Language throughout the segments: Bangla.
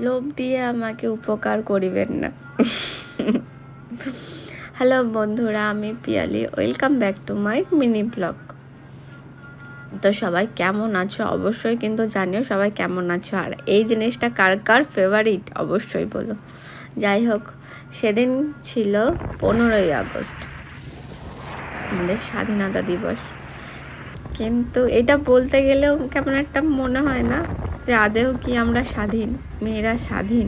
লোভ দিয়ে আমাকে উপকার করিবেন না। হ্যালো বন্ধুরা, আমি Piyali, welcome back to my mini blog. তো সবাই কেমন আছো অবশ্যই কিন্তু জানিও সবাই কেমন আছো, আর এই জিনিসটা কার কার ফেভারিট অবশ্যই বলো। যাই হোক, সেদিন ছিল 15ই আগস্ট, আমাদের স্বাধীনতা দিবস। কিন্তু এটা বলতে গেলেও কেমন একটা মনে হয় না যে আদেও কি আমরা স্বাধীন, মেয়েরা স্বাধীন।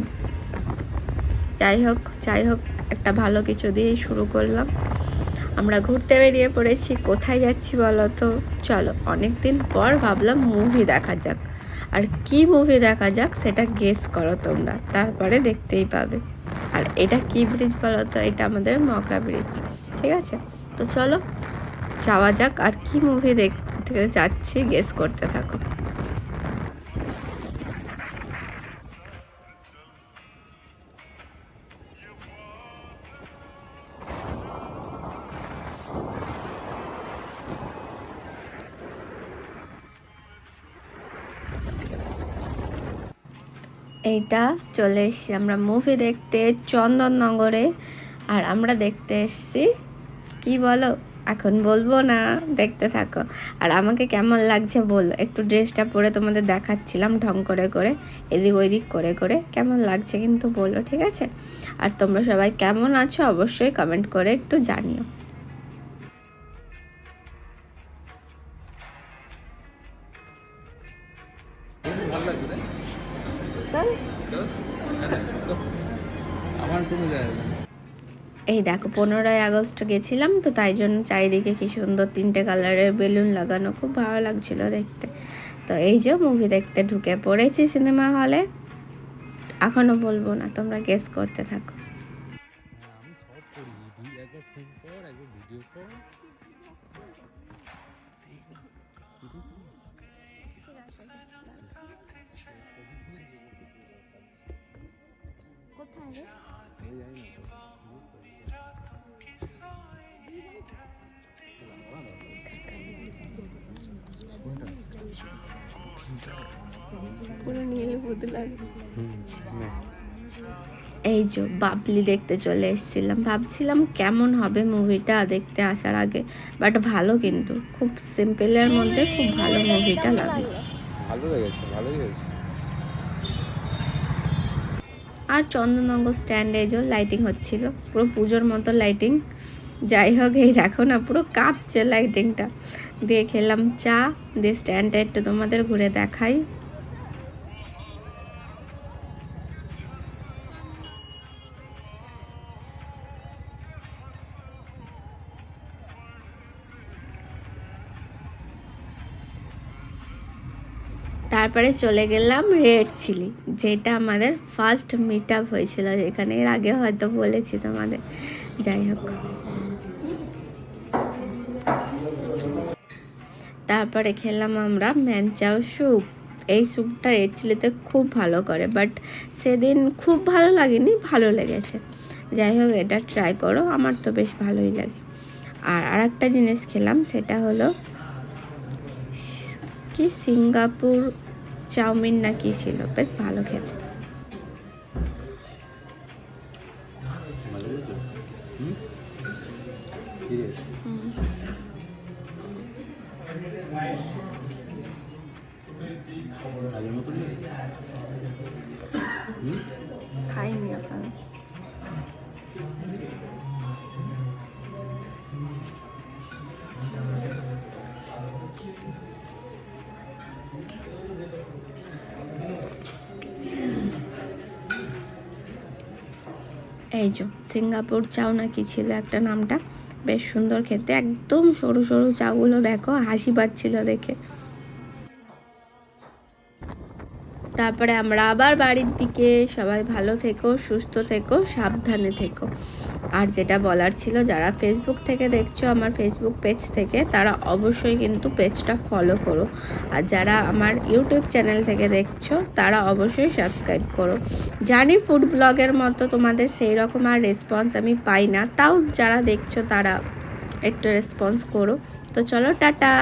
যাই হোক, একটা ভালো কিছু দিয়েই শুরু করলাম। আমরা ঘুরতে বেরিয়ে পড়েছি। কোথায় যাচ্ছি বলো তো? চলো, অনেক দিন পর ভাবলাম মুভি দেখা যাক। আর কি মুভি দেখা যাক সেটা গেস করো তোমরা, তারপরে দেখতেই পাবে। আর এটা কি ব্রিজ বলো তো? এটা আমাদের মগরা ব্রিজ, ঠিক আছে? তো চলো যাওয়া যাক, আর কি মুভি দেখতে যাচ্ছি গেস করতে থাকো। এইটা চলে এসছি আমরা মুভি দেখতে চন্দননগরে। আর আমরা দেখতে এসছি, কি বলো এখন বলবো না, দেখতে থাকো। আর আমাকে কেমন লাগছে বলো একটু। ড্রেসটা পরে তোমাদের দেখাচ্ছিলাম ঢং করে করে, এদিক ওইদিক করে করে, কেমন লাগছে কিন্তু বলো, ঠিক আছে? আর তোমরা সবাই কেমন আছো অবশ্যই কমেন্ট করে একটু জানিও। এই দেখো, 15ই আগস্ট গেছিলাম তো, তাই জন্য চারিদিকে কি সুন্দর 3টে কালারের বেলুন লাগানো, খুব ভালো লাগছিল দেখতে। তো এই যে মুভি দেখতে ঢুকে পড়েছি সিনেমা হলে। এখনো বলবো না, তোমরা গেস করতে থাকো। এই যে বাবলি দেখতে চলে এসেছিলাম, ভাবছিলাম কেমন হবে মুভিটা দেখতে আসার আগে, বাট ভালো, কিন্তু খুব সিম্পলের মধ্যে খুব ভালো মুভিটা লাগলো। আর চন্দননগর স্ট্যান্ডে যে লাইটিং হচ্ছিল, পুরো পুজোর মতো লাইটিং। যাই হোক, এই দেখো না, পুরো কাঁপছে লাইটিংটা দিয়ে। খেলাম চা দিয়ে, স্ট্যান্ডটা একটু তোমাদের ঘুরে দেখাই। তারপরে চলে গেলাম রেড চিলি, যেটা আমাদের ফার্স্ট মিট আপ হয়েছিল, যেখানে এর আগে হয়তো বলেছি তোমাদের। যাই হোক, তারপরে খেলাম আমরা ম্যানচাও স্যুপ। এই স্যুপটা রেড চিলিতে খুব ভালো করে, বাট সেদিন খুব ভালো লাগেনি, ভালো লেগেছে। যাই হোক, এটা ট্রাই করো, আমার তো বেশ ভালোই লাগে। আর আরেকটা জিনিস খেলাম, সেটা হলো কি সিঙ্গাপুর চাউমিন না কি ছিল, বেশ ভালো খেতে। খাইনি এখন। এই যে সিঙ্গাপুর চাও না কি ছিল একটা, নামটা বেশ সুন্দর খেতে, একদম সরু সরু চাগুলো, দেখো হাসি পাচ্ছিল দেখে। তারপরে আমরা আবার বাড়ির দিকে। সবাই ভালো থেকো, সুস্থ থেকো, সাবধানে থেকো। আর যেটা বলার ছিল, যারা ফেসবুক থেকে দেখছো আমার ফেসবুক পেজ থেকে, তারা অবশ্যই কিন্তু পেজটা ফলো করো। আর যারা আমার ইউটিউব চ্যানেল থেকে দেখছো, তারা অবশ্যই সাবস্ক্রাইব করো। জানি ফুড ব্লগের মতো তোমাদের সেই রকম আর রেসপন্স আমি পাই না, তাও যারা দেখছো তারা একটু রেসপন্স করো। তো চলো, টাটা।